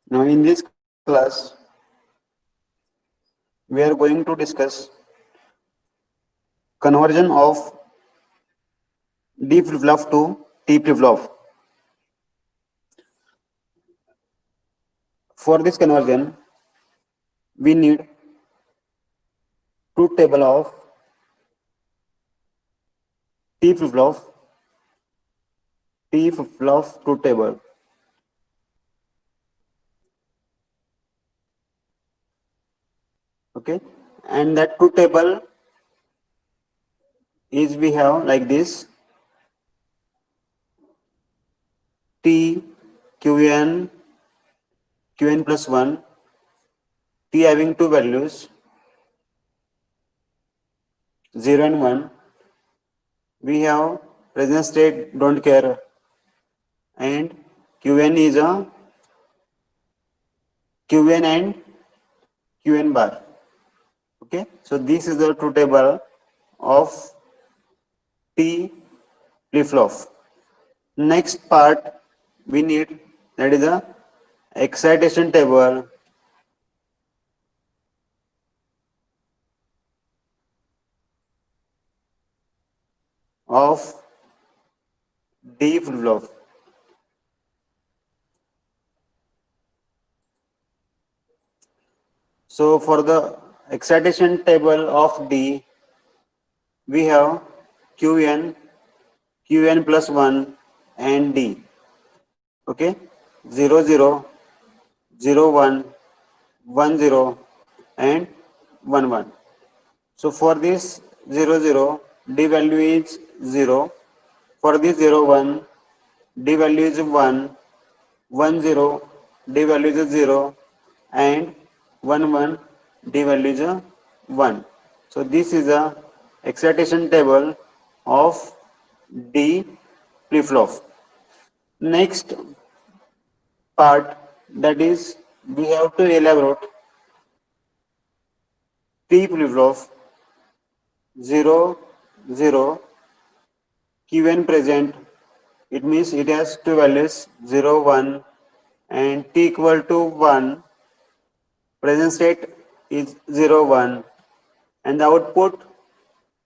Now in this class, we are going to discuss conversion of D flip-flop to T flip-flop. For this conversion, we need truth table of T flip-flop, T flip-flop truth table. Okay, and that truth table is we have like this: T Qn Qn plus 1, T having two values 0 and 1. We have present state don't care, and Qn is a Qn and Qn bar. Okay, so this is the truth table of T flip-flop. Next part we need, that is the excitation table of D flip-flop. So for the excitation table of D, we have Qn, Qn plus 1 and D. Okay, 0, 0, 0, 1, 1, 0 and 1, 1. So for this 0, 0, D value is 0. For this 0, 1, D value is 1. 1, 0, D value is 0. And 1, 1, D value is 1. So this is a excitation table of D flip-flop. Next part, that is we have to elaborate T flip-flop 0, 0, Qn present. It means it has two values 0, 1 and T equal to 1. Present state is 0, 1 and the output,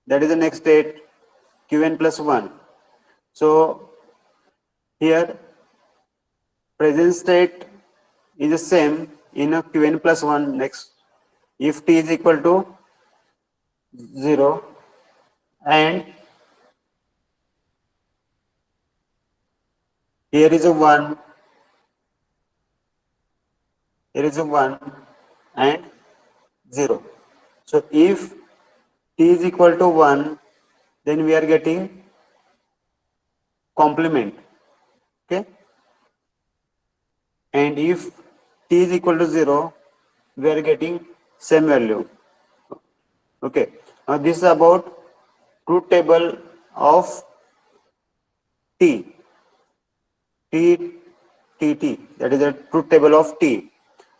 that is the next state, Qn plus 1. So here present state is the same in a Qn plus 1 next if T is equal to 0 and here is a 1, here is a 1 and 0. So if T is equal to 1, then we are getting complement. Okay, and if T is equal to 0, we are getting same value. Okay, now this is about truth table of T, T, T, T, that is the truth table of T.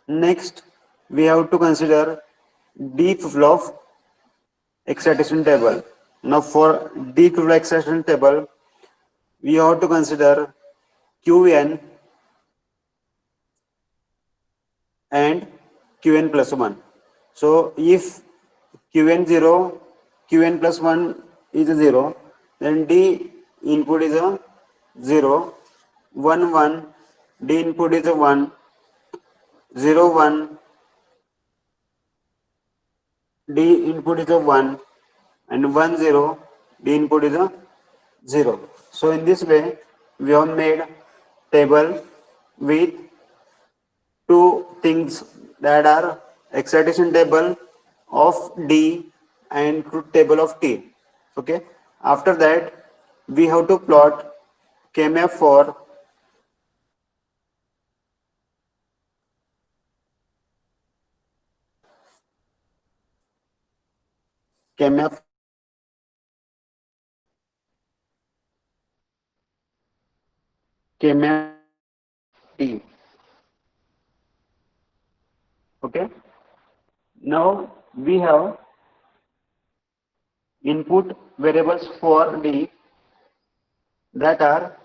Next, we have to consider D flip-flop excitation table. Now for D flip-flop excitation table, we have to consider Qn and Qn plus 1. So if Qn 0, Qn plus 1 is a 0, then D input is a 0, 1, 1, D input is a 1, 0, 1, D input is a 1 and 1, 0, D input is a 0. So in this way, we have made table with two things, that are excitation table of D and truth table of T. Okay. After that, we have to plot KMF for KMF KMF T. Okay. Now we have input variables for D, that are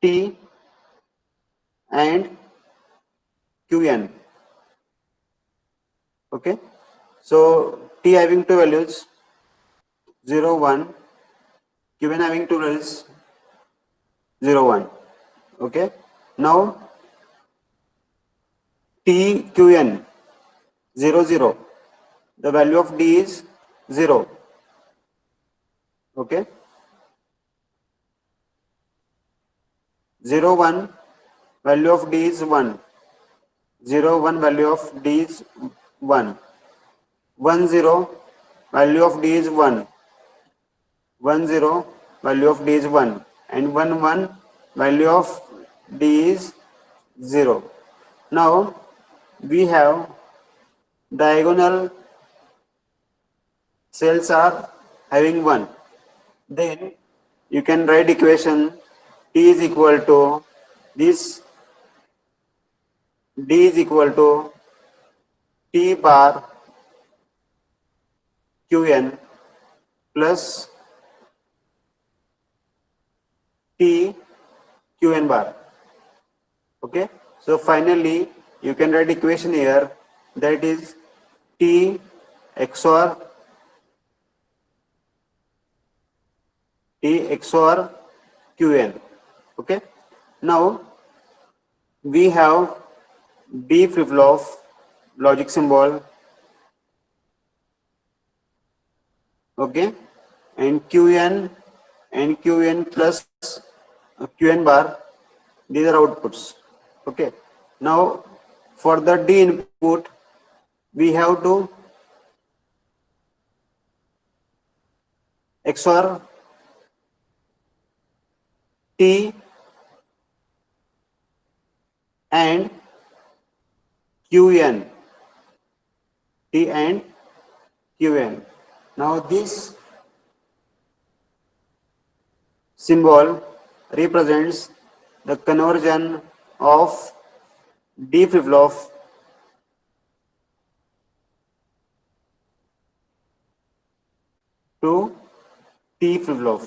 T and Qn. Okay, so T having two values 0, 1, Qn having two values 0, 1. Okay, now Tqn 0, 0. The value of D is 0. Okay, 0, 1, value of D is 1. 0, 1, value of D is 1. 1, 0, value of D is 1. 1, 0, value of D is 1. And 1, 1, value of D is 0. Now we have diagonal cells are having 1. Then you can write equation T is equal to this, D is equal to T bar Qn plus T Qn bar. Okay, so finally you can write equation here, that is T XOR Qn. Okay, now we have D flip flop logic symbol. Okay, and Qn plus Qn bar, these are outputs. Okay, now for the D input we have to XOR T and Qn. T and Qn. Now this symbol represents the conversion of D flip flop to T flip flop.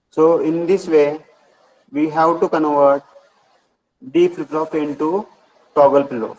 So in this way we have to convert D flip flop into toggle flip flop.